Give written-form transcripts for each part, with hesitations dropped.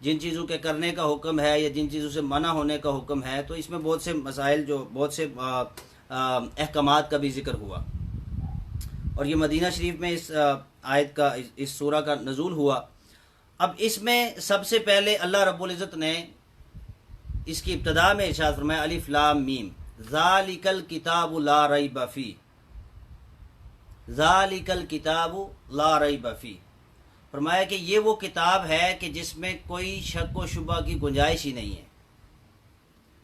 جن چیزوں کے کرنے کا حکم ہے یا جن چیزوں سے منع ہونے کا حکم ہے، تو اس میں بہت سے مسائل، جو بہت سے احکامات کا بھی ذکر ہوا، اور یہ مدینہ شریف میں اس آیت کا، اس سورہ کا نزول ہوا۔ اب اس میں سب سے پہلے اللہ رب العزت نے اس کی ابتدا میں ارشاد فرمایا الف لام میم ذالک الکتاب لا ریب فیہ، ذالک الکتاب لا ریب فیہ، فرمایا کہ یہ وہ کتاب ہے کہ جس میں کوئی شک و شبہ کی گنجائش ہی نہیں ہے۔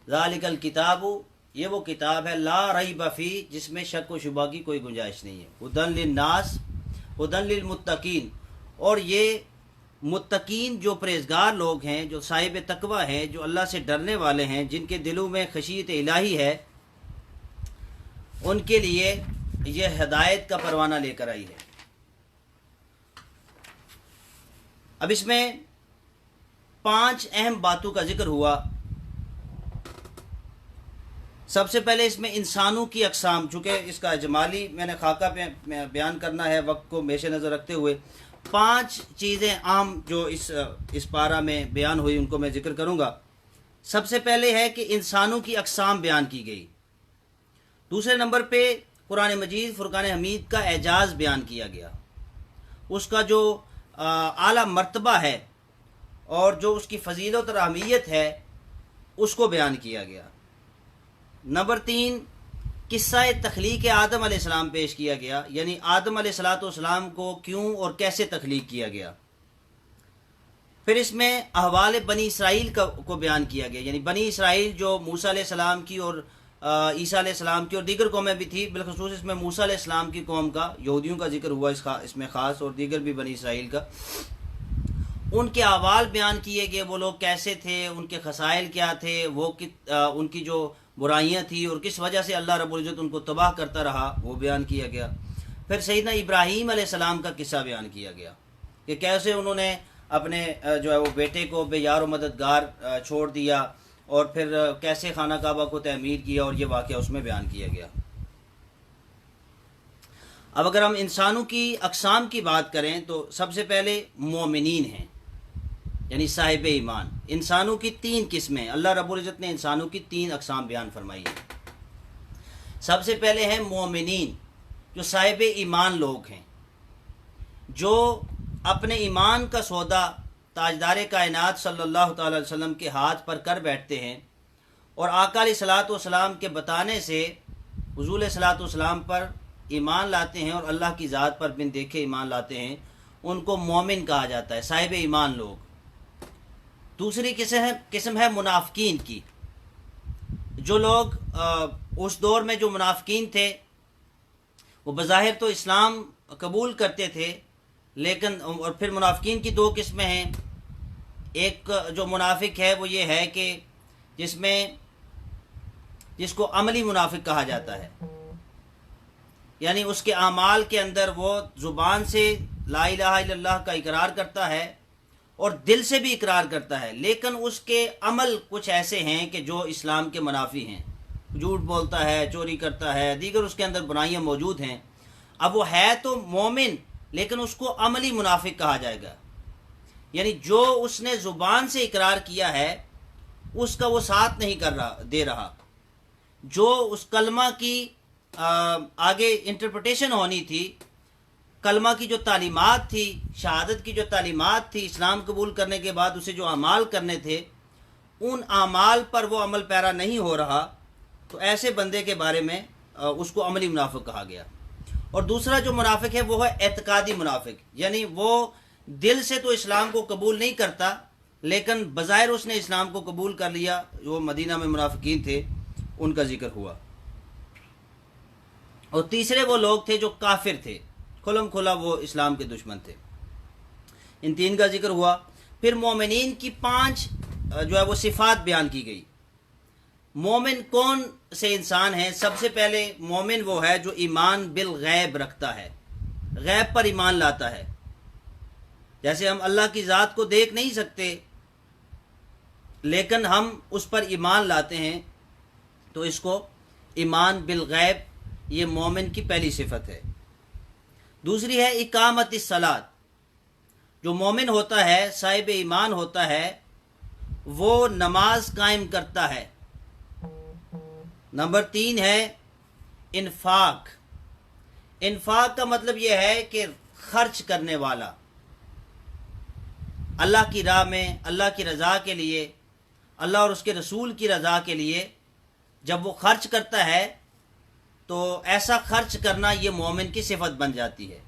ذالک الکتاب، یہ وہ کتاب ہے لا ریب فیہ، جس میں شک و شبہ کی کوئی گنجائش نہیں ہے۔ ہدی للناس، ہدی للمتقین، اور یہ متقین جو پرہیزگار لوگ ہیں، جو صاحب تقوی ہیں، جو اللہ سے ڈرنے والے ہیں، جن کے دلوں میں خشیت الہی ہے، ان کے لیے یہ ہدایت کا پروانہ لے کر آئی ہے۔ اب اس میں 5 اہم باتوں کا ذکر ہوا۔ سب سے پہلے اس میں انسانوں کی اقسام، چونکہ اس کا اجمالی میں نے خاکہ پہ بیان کرنا ہے وقت کو پیش نظر رکھتے ہوئے، 5 چیزیں عام جو اس پارہ میں بیان ہوئی ان کو میں ذکر کروں گا۔ سب سے پہلے ہے کہ انسانوں کی اقسام بیان کی گئی۔ دوسرے نمبر پہ قرآن مجید فرقان حمید کا اعجاز بیان کیا گیا، اس کا جو اعلیٰ مرتبہ ہے اور جو اس کی فضیلت اور اہمیت ہے اس کو بیان کیا گیا۔ نمبر 3، قصہ تخلیق آدم علیہ السلام پیش کیا گیا، یعنی آدم علیہ السلام کو کیوں اور کیسے تخلیق کیا گیا۔ پھر اس میں احوال بنی اسرائیل کو بیان کیا گیا، یعنی بنی اسرائیل جو موسیٰ علیہ السلام کی اور عیسیٰ علیہ السلام کی اور دیگر قومیں بھی تھی، بالخصوص اس میں موسیٰ علیہ السلام کی قوم کا، یہودیوں کا ذکر ہوا اس میں خاص، اور دیگر بھی بنی اسرائیل کا، ان کے احوال بیان کیے گئے، وہ لوگ کیسے تھے، ان کے خصائل کیا تھے، وہ ان کی جو برائیاں تھیں اور کس وجہ سے اللہ رب العزت ان کو تباہ کرتا رہا، وہ بیان کیا گیا۔ پھر سیدنا ابراہیم علیہ السلام کا قصہ بیان کیا گیا کہ کیسے انہوں نے اپنے جو ہے وہ بیٹے کو بے یار و مددگار چھوڑ دیا، اور پھر کیسے خانہ کعبہ کو تعمیر کیا، اور یہ واقعہ اس میں بیان کیا گیا۔ اب اگر ہم انسانوں کی اقسام کی بات کریں تو سب سے پہلے مومنین ہیں، یعنی صاحب ایمان۔ انسانوں کی 3 قسمیں، اللہ رب العزت نے انسانوں کی 3 اقسام بیان فرمائی ہیں۔ سب سے پہلے ہیں مومنین، جو صاحب ایمان لوگ ہیں، جو اپنے ایمان کا سودا تاجدار کائنات صلی اللہ تعالی علیہ وسلم کے ہاتھ پر کر بیٹھتے ہیں، اور آقا علیہ الصلوۃ والسلام کے بتانے سے حضور علیہ الصلوۃ والسلام پر ایمان لاتے ہیں، اور اللہ کی ذات پر بن دیکھے ایمان لاتے ہیں، ان کو مومن کہا جاتا ہے، صاحب ایمان لوگ۔ دوسری قسم ہے منافقین کی، جو لوگ اس دور میں جو منافقین تھے وہ بظاہر تو اسلام قبول کرتے تھے، لیکن اور پھر منافقین کی 2 قسمیں ہیں۔ ایک جو منافق ہے وہ یہ ہے کہ جس کو عملی منافق کہا جاتا ہے، یعنی اس کے اعمال کے اندر وہ زبان سے لا الہ الا اللہ کا اقرار کرتا ہے اور دل سے بھی اقرار کرتا ہے، لیکن اس کے عمل کچھ ایسے ہیں کہ جو اسلام کے منافی ہیں، جھوٹ بولتا ہے، چوری کرتا ہے، دیگر اس کے اندر برائیاں موجود ہیں۔ اب وہ ہے تو مومن، لیکن اس کو عملی منافق کہا جائے گا، یعنی جو اس نے زبان سے اقرار کیا ہے اس کا وہ ساتھ نہیں دے رہا، جو اس کلمہ کی آگے انٹرپریٹیشن ہونی تھی، کلمہ کی جو تعلیمات تھی، شہادت کی جو تعلیمات تھی، اسلام قبول کرنے کے بعد اسے جو اعمال کرنے تھے، ان اعمال پر وہ عمل پیرا نہیں ہو رہا، تو ایسے بندے کے بارے میں اس کو عملی منافق کہا گیا۔ اور دوسرا جو منافق ہے وہ ہے اعتقادی منافق، یعنی وہ دل سے تو اسلام کو قبول نہیں کرتا، لیکن بظاہر اس نے اسلام کو قبول کر لیا۔ جو مدینہ میں منافقین تھے ان کا ذکر ہوا۔ اور تیسرے وہ لوگ تھے جو کافر تھے، کھلم کھلا وہ اسلام کے دشمن تھے۔ ان 3 کا ذکر ہوا۔ پھر مومنین کی 5 جو ہے وہ صفات بیان کی گئی۔ مومن کون سے انسان ہیں؟ سب سے پہلے مومن وہ ہے جو ایمان بالغیب رکھتا ہے، غیب پر ایمان لاتا ہے۔ جیسے ہم اللہ کی ذات کو دیکھ نہیں سکتے، لیکن ہم اس پر ایمان لاتے ہیں، تو اس کو ایمان بالغیب، یہ مومن کی پہلی صفت ہے۔ دوسری ہے اقامت الصلاۃ۔ جو مومن ہوتا ہے، صاحب ایمان ہوتا ہے، وہ نماز قائم کرتا ہے۔ نمبر 3 ہے انفاق۔ انفاق کا مطلب یہ ہے کہ خرچ کرنے والا، اللہ کی راہ میں، اللہ کی رضا کے لیے، اللہ اور اس کے رسول کی رضا کے لیے جب وہ خرچ کرتا ہے تو ایسا خرچ کرنا یہ مومن کی صفت بن جاتی ہے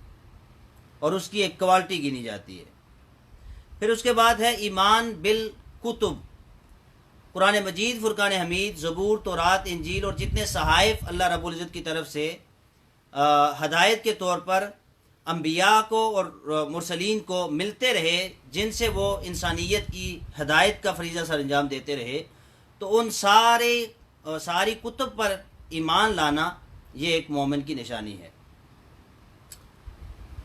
اور اس کی ایک کوالٹی گنی جاتی ہے۔ پھر اس کے بعد ہے ایمان بالکتب، قرآن مجید، فرقان حمید، زبور، تورات، انجیل اور جتنے صحائف اللہ رب العزت کی طرف سے ہدایت کے طور پر انبیاء کو اور مرسلین کو ملتے رہے، جن سے وہ انسانیت کی ہدایت کا فریضہ سر انجام دیتے رہے، تو ان ساری کتب پر ایمان لانا یہ ایک مومن کی نشانی ہے۔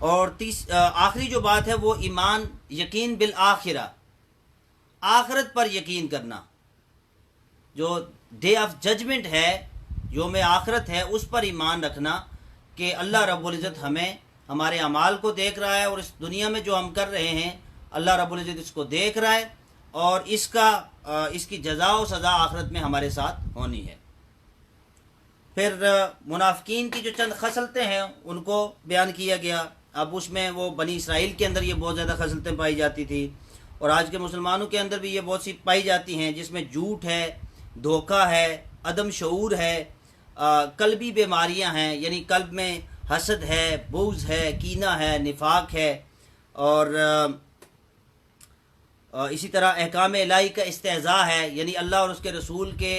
اور آخری جو بات ہے وہ ایمان، یقین بالآخرہ، آخرت پر یقین کرنا، جو ڈے آف ججمنٹ ہے، یوم آخرت ہے، اس پر ایمان رکھنا کہ اللہ رب العزت ہمیں ہمارے اعمال کو دیکھ رہا ہے، اور اس دنیا میں جو ہم کر رہے ہیں اللہ رب العزت اس کو دیکھ رہا ہے، اور اس کی جزا و سزا آخرت میں ہمارے ساتھ ہونی ہے۔ پھر منافقین کی جو چند خصلتیں ہیں ان کو بیان کیا گیا۔ اب اس میں وہ بنی اسرائیل کے اندر یہ بہت زیادہ خصلتیں پائی جاتی تھی، اور آج کے مسلمانوں کے اندر بھی یہ بہت سی پائی جاتی ہیں، جس میں جھوٹ ہے، دھوکہ ہے، عدم شعور ہے، قلبی بیماریاں ہیں، یعنی قلب میں حسد ہے، بغض ہے، کینہ ہے، نفاق ہے، اور اسی طرح احکام الہی کا استہزاء ہے، یعنی اللہ اور اس کے رسول کے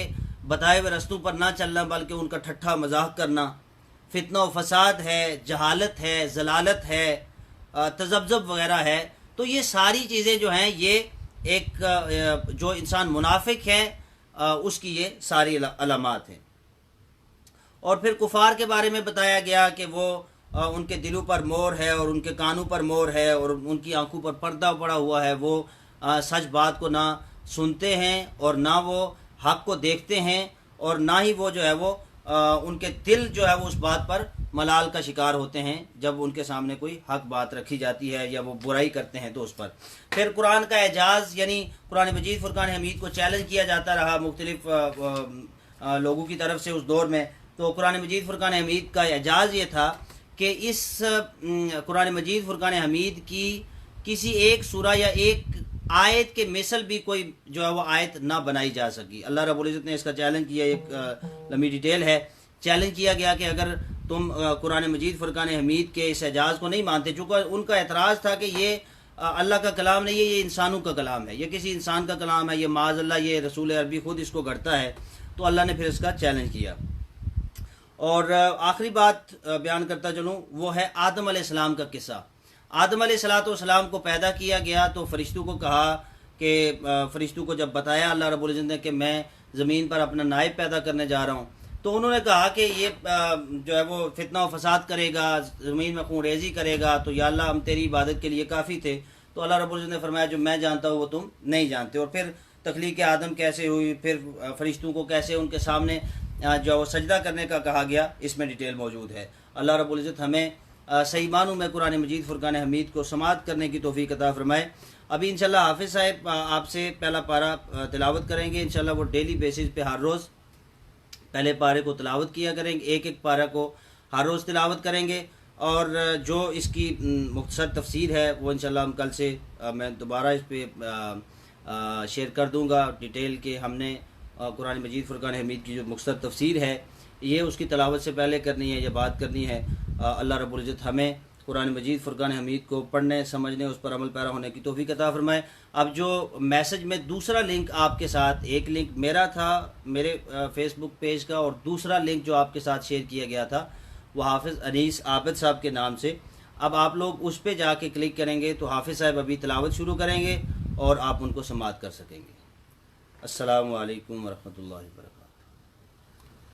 بتائے ہوئے رستوں پر نہ چلنا بلکہ ان کا ٹھٹھا مذاق کرنا، فتنہ و فساد ہے، جہالت ہے، ضلالت ہے، تذبذب وغیرہ ہے۔ تو یہ ساری چیزیں جو ہیں یہ ایک جو انسان منافق ہے اس کی یہ ساری علامات ہیں۔ اور پھر کفار کے بارے میں بتایا گیا کہ وہ ان کے دلوں پر مور ہے اور ان کے کانوں پر مور ہے اور ان کی آنکھوں پر پردہ پڑا ہوا ہے، وہ سچ بات کو نہ سنتے ہیں اور نہ وہ حق کو دیکھتے ہیں، اور نہ ہی وہ جو ہے وہ ان کے دل جو ہے وہ اس بات پر ملال کا شکار ہوتے ہیں جب ان کے سامنے کوئی حق بات رکھی جاتی ہے یا وہ برائی کرتے ہیں تو اس پر۔ پھر قرآن کا اعجاز، یعنی قرآن مجید، فرقان حمید کو چیلنج کیا جاتا رہا مختلف لوگوں کی طرف سے اس دور میں۔ تو قرآن مجید فرقان حمید کا اعجاز یہ تھا کہ اس قرآن مجید فرقان حمید کی کسی ایک سورہ یا ایک آیت کے مثل بھی کوئی جو ہے وہ آیت نہ بنائی جا سکی۔ اللہ رب العزت نے اس کا چیلنج کیا، ایک لمبی ڈیٹیل ہے، چیلنج کیا گیا کہ اگر تم قرآن مجید فرقان حمید کے اس اعجاز کو نہیں مانتے، چونکہ ان کا اعتراض تھا کہ یہ اللہ کا کلام نہیں ہے، یہ انسانوں کا کلام ہے، یہ کسی انسان کا کلام ہے، یہ معاذ اللہ یہ رسول عربی خود اس کو گھڑتا ہے، تو اللہ نے پھر اس کا چیلنج کیا۔ اور آخری بات بیان کرتا چلوں، وہ ہے آدم علیہ السلام کا قصہ۔ آدم علیہ السلام کو پیدا کیا گیا تو فرشتوں کو کہا کہ فرشتوں کو جب بتایا اللہ رب العزت نے کہ میں زمین پر اپنا نائب پیدا کرنے جا رہا ہوں، تو انہوں نے کہا کہ یہ جو ہے وہ فتنہ و فساد کرے گا، زمین میں خون ریزی کرے گا، تو یا اللہ ہم تیری عبادت کے لیے کافی تھے۔ تو اللہ رب العزت نے فرمایا جو میں جانتا ہوں وہ تم نہیں جانتے۔ اور پھر تخلیق آدم کیسے ہوئی، پھر فرشتوں کو کیسے ان کے سامنے جو وہ سجدہ کرنے کا کہا گیا، اس میں ڈیٹیل موجود ہے۔ اللہ رب العزت ہمیں صحیح معنوں میں قرآن مجید فرقان حمید کو سماعت کرنے کی توفیق عطا فرمائے۔ ابھی انشاءاللہ حافظ صاحب آپ سے پہلا پارہ تلاوت کریں گے، انشاءاللہ وہ ڈیلی بیسس پہ ہر روز پہلے پارے کو تلاوت کیا کریں گے، ایک پارہ کو ہر روز تلاوت کریں گے، اور جو اس کی مختصر تفسیر ہے وہ انشاءاللہ ہم کل سے میں دوبارہ اس پہ شیئر کر دوں گا ڈیٹیل کہ ہم نے قرآن مجید فرقان حمید کی جو مختصر تفسیر ہے یہ اس کی تلاوت سے پہلے کرنی ہے یا بات کرنی ہے۔ اللہ رب العزت ہمیں قرآن مجید فرقان حمید کو پڑھنے، سمجھنے، اس پر عمل پیرا ہونے کی توفیق عطا فرمائے۔ اب جو میسج میں دوسرا لنک آپ کے ساتھ، ایک لنک میرا تھا میرے فیس بک پیج کا، اور دوسرا لنک جو آپ کے ساتھ شیئر کیا گیا تھا وہ حافظ انیس عابد صاحب کے نام سے، اب آپ لوگ اس پہ جا کے کلک کریں گے تو حافظ صاحب ابھی تلاوت شروع کریں گے اور آپ ان کو سماعت کر سکیں گے۔ السلام علیکم ورحمۃ اللہ وبرکاتہ۔